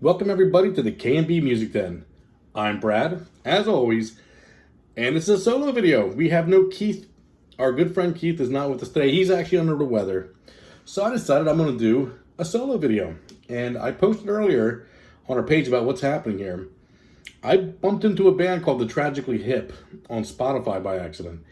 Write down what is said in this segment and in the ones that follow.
Welcome everybody to the K&B Music Den. I'm Brad, as always, and it's a solo video. We have no Keith. Our good friend Keith is not with us today. He's actually under the weather. So I decided I'm going to do a solo video. And I posted earlier on our page about what's happening here. I bumped into a band called the Tragically Hip on Spotify by accident.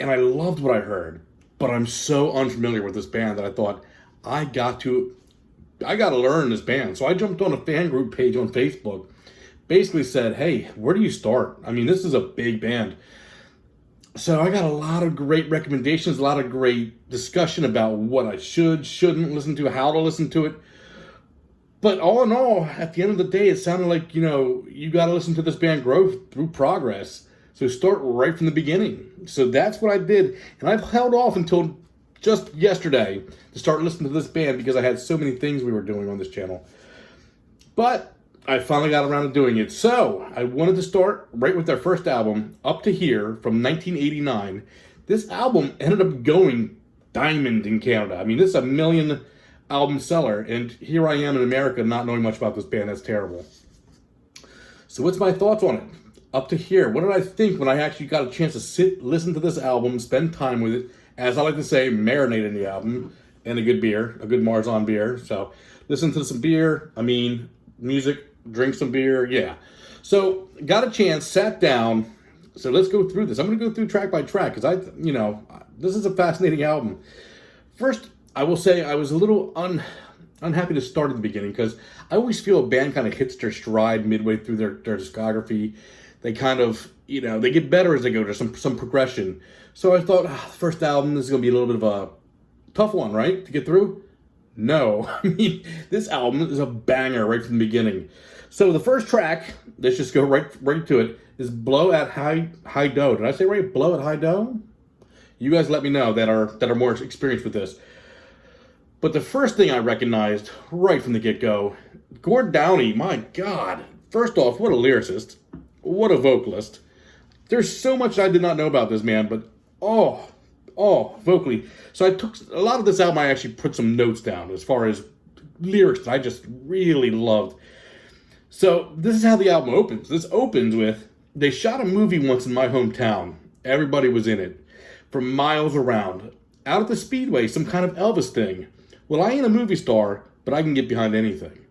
And I loved what I heard. But I'm so unfamiliar with this band that I thought, I got to learn this band. So I jumped on a fan group page on Facebook, basically said, hey, where do you start? I mean, this is a big band. So I got a lot of great recommendations, a lot of great discussion about what I shouldn't listen to, how to listen to it. But all in all, at the end of the day, it sounded like, you got to listen to this band grow through progress. So start right from the beginning. So that's what I did. And I've held off until just yesterday to start listening to this band because I had so many things we were doing on this channel. But I finally got around to doing it. So I wanted to start right with their first album, Up to Here, from 1989. This album ended up going diamond in Canada. I mean, this is a million album seller, and here I am in America not knowing much about this band. That's terrible. So what's my thoughts on it? Up to Here. What did I think when I actually got a chance to listen to this album, spend time with it, as I like to say, marinate in the album, and a good beer, a good Marzon beer. So listen to some beer, music, drink some beer, yeah. So got a chance, sat down. So let's go through this. I'm going to go through track by track because this is a fascinating album. First, I will say I was a little unhappy to start at the beginning because I always feel a band kind of hits their stride midway through their discography. They kind of, they get better as they go. There's some progression. So I thought, the first album, this is going to be a little bit of a tough one, right, to get through? No. I mean, this album is a banger right from the beginning. So the first track, let's just go right to it, is Blow at High Do. Did I say right? Blow at High Do? You guys let me know that are more experienced with this. But the first thing I recognized right from the get-go, Gord Downie, my God. First off, what a lyricist. What a vocalist. There's so much I did not know about this man, but vocally. So I took a lot of this album, I actually put some notes down as far as lyrics that I just really loved. So this is how the album opens. This opens with, they shot a movie once in my hometown. Everybody was in it. For miles around. Out at the Speedway, some kind of Elvis thing. Well, I ain't a movie star, but I can get behind anything.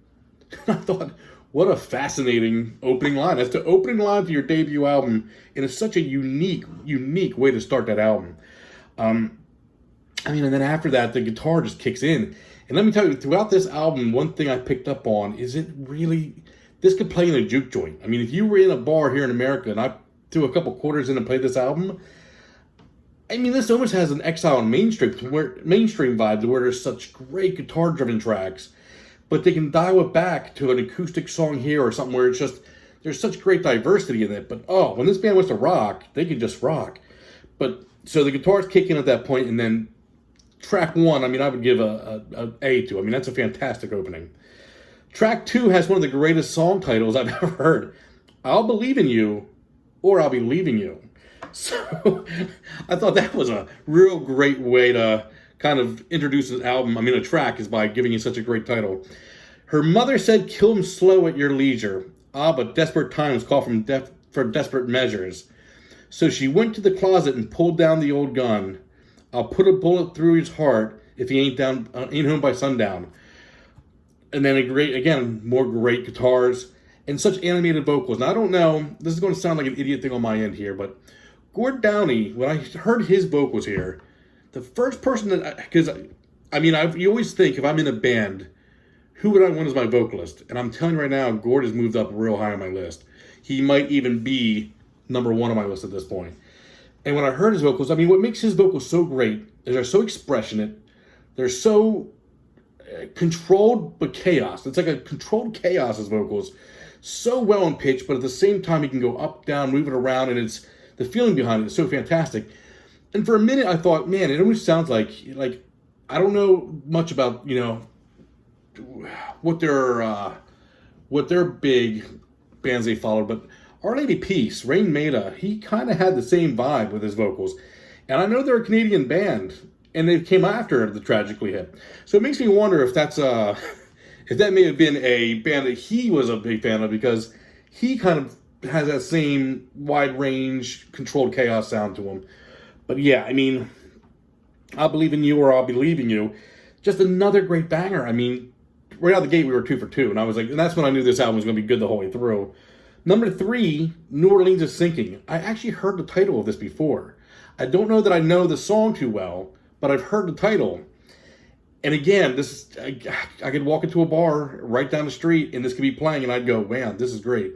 I thought, what a fascinating opening line. That's the opening line to your debut album, and it's such a unique way to start that album. And then after that, the guitar just kicks in. And let me tell you, throughout this album, one thing I picked up on is this could play in a juke joint. I mean, if you were in a bar here in America and I threw a couple quarters in and played this album, this almost has an Exile on mainstream vibe where there's such great guitar-driven tracks, but they can dial it back to an acoustic song here or something where it's just, there's such great diversity in it. But when this band wants to rock, they can just rock. But so the guitars kick in at that point, and then track one, I would give a A to. That's a fantastic opening. Track two has one of the greatest song titles I've ever heard. I'll Believe in You, or I'll Be Leaving You. So I thought that was a real great way to kind of introduce an album. A track is by giving you such a great title. Her mother said, kill him slow at your leisure. But desperate times call for desperate measures. So she went to the closet and pulled down the old gun. I'll put a bullet through his heart if he ain't home by sundown. And then more great guitars and such animated vocals. Now I don't know, this is going to sound like an idiot thing on my end here, but Gord Downie, when I heard his vocals here, the first person you always think if I'm in a band, who would I want as my vocalist? And I'm telling you right now, Gord has moved up real high on my list. He might even be number one on my list at this point. And when I heard his vocals, what makes his vocals so great is they're so expressionate, they're so controlled but chaos. It's like a controlled chaos, his vocals. So well in pitch, but at the same time he can go up, down, move it around, and it's the feeling behind it is so fantastic. And for a minute I thought, man, it almost sounds like I don't know much about, what their big bands they followed, but Our Lady Peace, Rain Maida, he kind of had the same vibe with his vocals. And I know they're a Canadian band, and they came after the Tragically Hip. So it makes me wonder if that's that may have been a band that he was a big fan of, because he kind of has that same wide range, controlled chaos sound to him. But yeah, I mean, I'll Believe in You or I'll Believe in You, just another great banger. I mean, right out of the gate we were 2 for 2, and I was like, and that's when I knew this album was going to be good the whole way through. Number 3, New Orleans is Sinking. I actually heard the title of this before. I don't know that I know the song too well, but I've heard the title. And again, this is, I could walk into a bar right down the street and this could be playing and I'd go, man, this is great.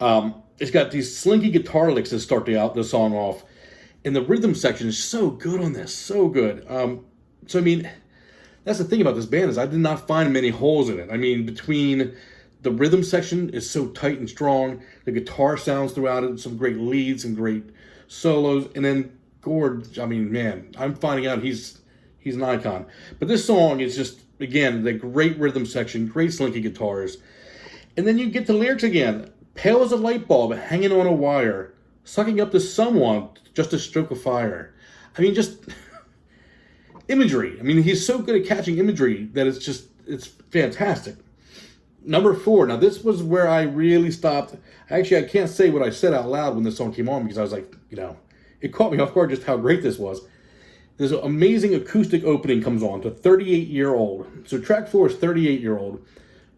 It's got these slinky guitar licks that start the song off. And the rhythm section is so good on this, so good. So, I mean, that's the thing about this band is I did not find many holes in it. I mean, between the rhythm section is so tight and strong, the guitar sounds throughout it, some great leads, some great solos, and then Gord, I mean, man, I'm finding out he's an icon. But this song is just, again, the great rhythm section, great slinky guitars. And then you get the lyrics again. Pale as a light bulb hanging on a wire, sucking up to someone, just a stroke of fire. I mean, just imagery. I mean, he's so good at catching imagery that it's fantastic. Number 4. Now, this was where I really stopped. Actually, I can't say what I said out loud when this song came on because I was like, it caught me off guard just how great this was. This amazing acoustic opening comes on to 38-year-old. So track 4 is 38-year-old.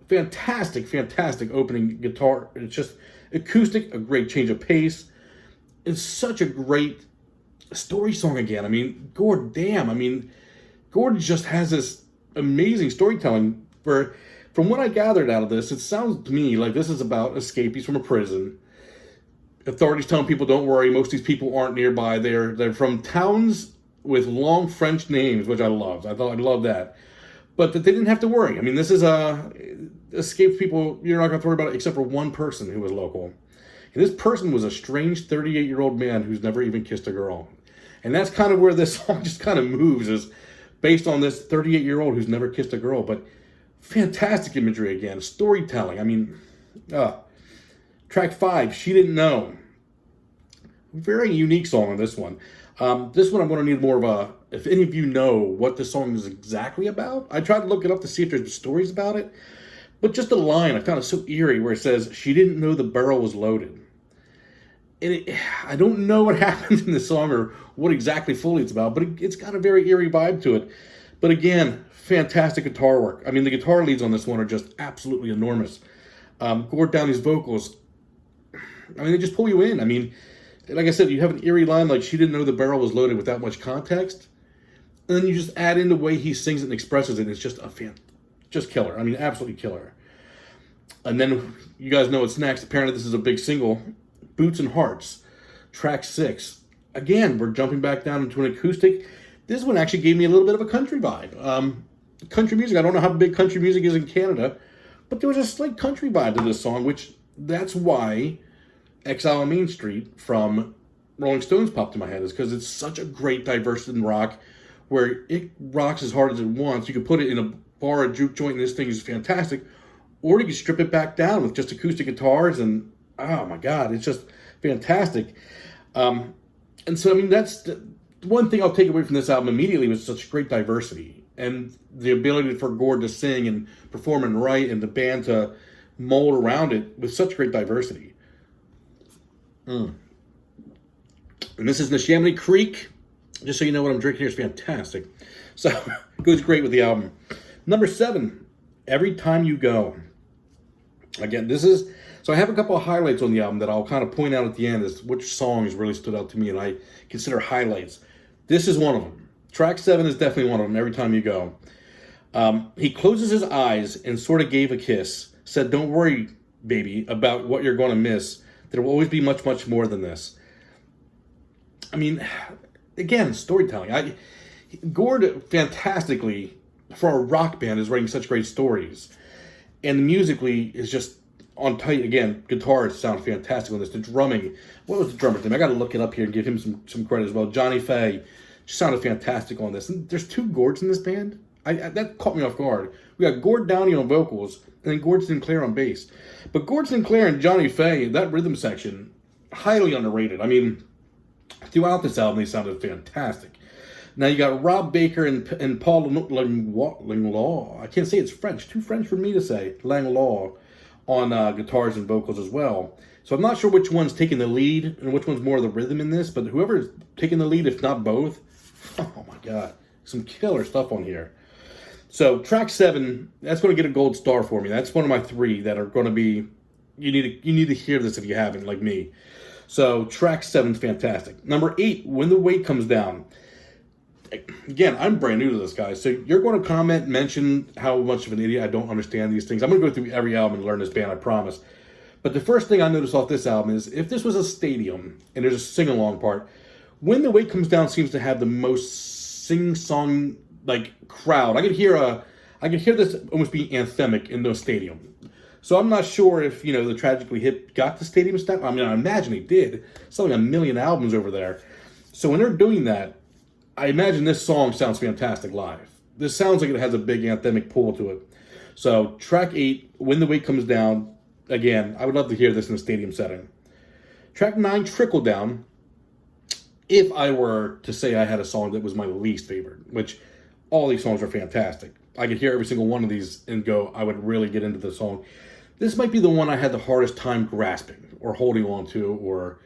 Fantastic, fantastic opening guitar. It's just acoustic, a great change of pace. It's such a great story song again. I mean, Gord just has this amazing storytelling where, from what I gathered out of this, it sounds to me like this is about escapees from a prison. Authorities telling people, don't worry, most of these people aren't nearby. They're from towns with long French names, which I loved. I loved that. But that they didn't have to worry. I mean, this is escaped people, you're not going to worry about it except for one person who was local. And this person was a strange 38-year-old man who's never even kissed a girl. And that's kind of where this song just kind of moves, is based on this 38-year-old who's never kissed a girl. But fantastic imagery again, storytelling. I mean, track 5, She Didn't Know. Very unique song on this one. This one I'm going to need more of if any of you know what this song is exactly about. I tried to look it up to see if there's stories about it. But just a line I found it so eerie where it says, she didn't know the barrel was loaded. And I don't know what happens in the song or what exactly fully it's about, but it's got a very eerie vibe to it. But again, fantastic guitar work. I mean, the guitar leads on this one are just absolutely enormous. Gord Downey's vocals, I mean, they just pull you in. I mean, like I said, you have an eerie line like she didn't know the barrel was loaded without much context. And then you just add in the way he sings it and expresses it. And it's just just killer. I mean, absolutely killer. And then you guys know what's next. Apparently this is a big single. Boots and Hearts, track 6. Again, we're jumping back down into an acoustic. This one actually gave me a little bit of a country vibe. Country music, I don't know how big country music is in Canada, but there was a slight country vibe to this song, which that's why Exile on Main Street from Rolling Stones popped in my head, is because it's such a great diversity in rock, where it rocks as hard as it wants. You could put it in a bar or juke joint and this thing is fantastic, or you can strip it back down with just acoustic guitars and, oh my God, it's just fantastic. And so, I mean, that's the one thing I'll take away from this album immediately, was such great diversity and the ability for Gord to sing and perform and write and the band to mold around it with such great diversity. And this is Neshaminy Creek. Just so you know what I'm drinking here is fantastic. So, it goes great with the album. Number 7, Every Time You Go. Again, so I have a couple of highlights on the album that I'll kind of point out at the end as which songs really stood out to me and I consider highlights. This is one of them. Track 7 is definitely one of them, Every Time You Go. He closes his eyes and sort of gave a kiss. Said, don't worry, baby, about what you're going to miss. There will always be much, much more than this. I mean, again, storytelling. Gord, fantastically, for a rock band, is writing such great stories. And musically is just on tight. Again, guitars sound fantastic on this. The drumming, what was the drummer's name? I got to look it up here and give him some credit as well. Johnny Fay sounded fantastic on this. And there's 2 Gords in this band. That caught me off guard. We got Gord Downey on vocals and then Gord Sinclair on bass. But Gord Sinclair and Johnny Fay, that rhythm section, highly underrated. I mean, throughout this album, they sounded fantastic. Now you got Rob Baker and Paul Langlaw. I can't say it's French. Too French for me to say. Langlaw on guitars and vocals as well. So I'm not sure which one's taking the lead and which one's more of the rhythm in this, but whoever's taking the lead, if not both, oh my God, some killer stuff on here. So track 7, that's going to get a gold star for me. That's one of my 3 that are going to be, you need to hear this if you haven't, like me. So track 7's fantastic. Number 8, When the Weight Comes Down. Again, I'm brand new to this, guys. So you're going to comment, mention how much of an idiot I don't understand these things. I'm going to go through every album and learn this band, I promise. But the first thing I noticed off this album is if this was a stadium and there's a sing-along part, When the Weight Comes Down seems to have the most sing-song like crowd. I could hear this almost being anthemic in the stadium. So I'm not sure if, the Tragically Hip got the stadium stuff. I mean, I imagine they did. Selling 1 million albums over there. So when they're doing that, I imagine this song sounds fantastic live. This sounds like it has a big anthemic pull to it. So track 8, When the Weight Comes Down. Again, I would love to hear this in a stadium setting. Track 9, Trickle Down. If I were to say I had a song that was my least favorite, which all these songs are fantastic. I could hear every single one of these and go, I would really get into the song. This might be the one I had the hardest time grasping or holding on to, or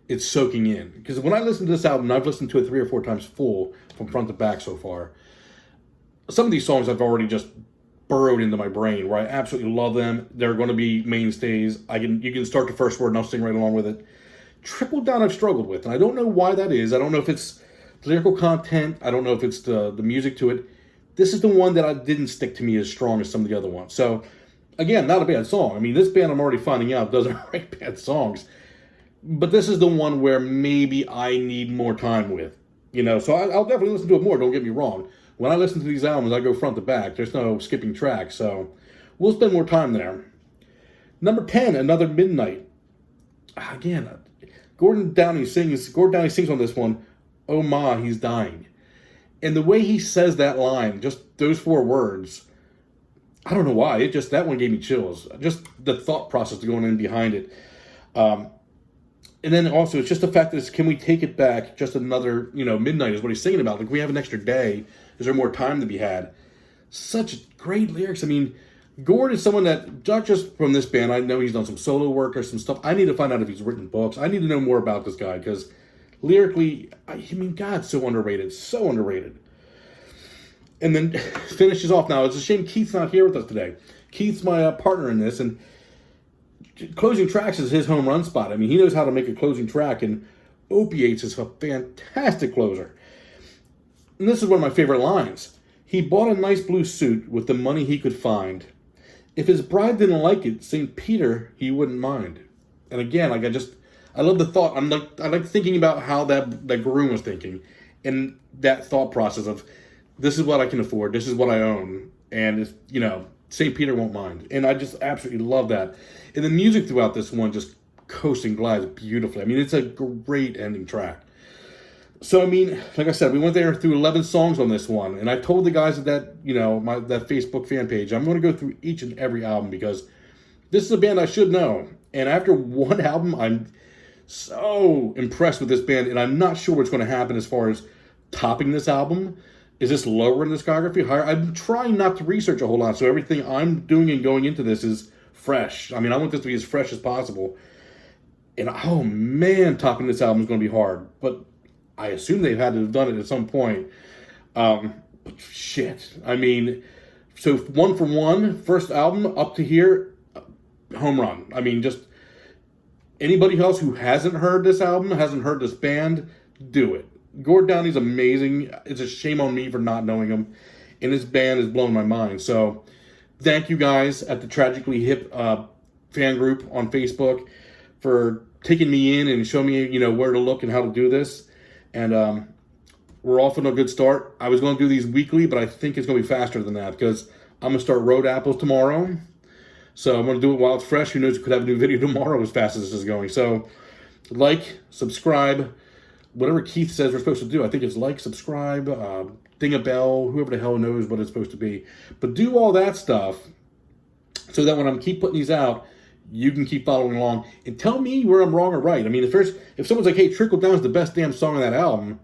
it's soaking in. Because when I listen to this album, I've listened to it 3 or 4 times full from front to back so far. Some of these songs I've already just burrowed into my brain, where I absolutely love them. They're going to be mainstays. You can start the first word and I'll sing right along with it. Trickle Down I've struggled with, and I don't know why that is. I don't know if it's the lyrical content. I don't know if it's the music to it. This is the one that didn't stick to me as strong as some of the other ones. So, again, not a bad song. I mean, this band I'm already finding out doesn't write bad songs. But this is the one where maybe I need more time with. So I'll definitely listen to it more, don't get me wrong. When I listen to these albums, I go front to back. There's no skipping tracks, so we'll spend more time there. Number 10, Another Midnight. Again, Gordon Downey sings on this one, "Oh ma, he's dying." And the way he says that line, just those 4 words, I don't know why, that one gave me chills. Just the thought process going in behind it. And then also, it's just the fact that can we take it back just another, midnight is what he's singing about. Like, we have an extra day. Is there more time to be had? Such great lyrics. I mean, Gord is someone that, not just from this band, I know he's done some solo work or some stuff. I need to find out if he's written books. I need to know more about this guy, because lyrically, God, so underrated. So underrated. And then finishes off now. It's a shame Keith's not here with us today. Keith's my partner in this, and closing tracks is his home run spot. I mean, he knows how to make a closing track, and Opiates is a fantastic closer. And this is one of my favorite lines. He bought a nice blue suit with the money he could find. If his bride didn't like it, St. Peter, he wouldn't mind. And again, I love the thought. I like thinking about how that groom was thinking, and that thought process of, this is what I can afford, this is what I own, and if, St. Peter won't mind. And I just absolutely love that. And the music throughout this one just coasts and glides beautifully. I mean, it's a great ending track. So, I mean, like I said, we went there through 11 songs on this one. And I told the guys at that Facebook fan page, I'm going to go through each and every album, because this is a band I should know. And after one album, I'm so impressed with this band. And I'm not sure what's going to happen as far as topping this album. Is this lower in the discography? Higher? I'm trying not to research a whole lot. So everything I'm doing and going into this is fresh. I mean, I want this to be as fresh as possible. And, oh, man, topping this album is going to be hard. But I assume they've had to have done it at some point. But shit. I mean, so 1 for 1, first album up to here, home run. I mean, just anybody else who hasn't heard this album, hasn't heard this band, do it. Gord Downey's amazing. It's a shame on me for not knowing him. And this band is blowing my mind. So thank you guys at the Tragically Hip fan group on Facebook for taking me in and showing me, where to look and how to do this. And we're off on a good start. I was going to do these weekly, but I think it's going to be faster than that, because I'm going to start Road Apples tomorrow. So I'm going to do it while it's fresh. Who knows, we could have a new video tomorrow as fast as this is going. So like, subscribe, whatever Keith says we're supposed to do. I think it's like, subscribe, ding a bell, whoever the hell knows what it's supposed to be. But do all that stuff so that when I keep putting these out, you can keep following along and tell me where I'm wrong or right. I mean, if someone's like, hey, Trickle Down is the best damn song on that album,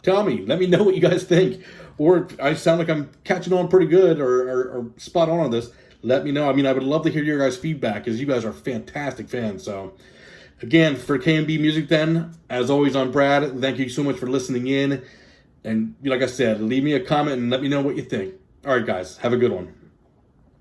tell me. Let me know what you guys think. Or if I sound like I'm catching on pretty good or spot on this, let me know. I mean, I would love to hear your guys' feedback because you guys are fantastic fans. So, again, for K&B Music then, as always, I'm Brad. Thank you so much for listening in. And like I said, leave me a comment and let me know what you think. All right, guys, have a good one.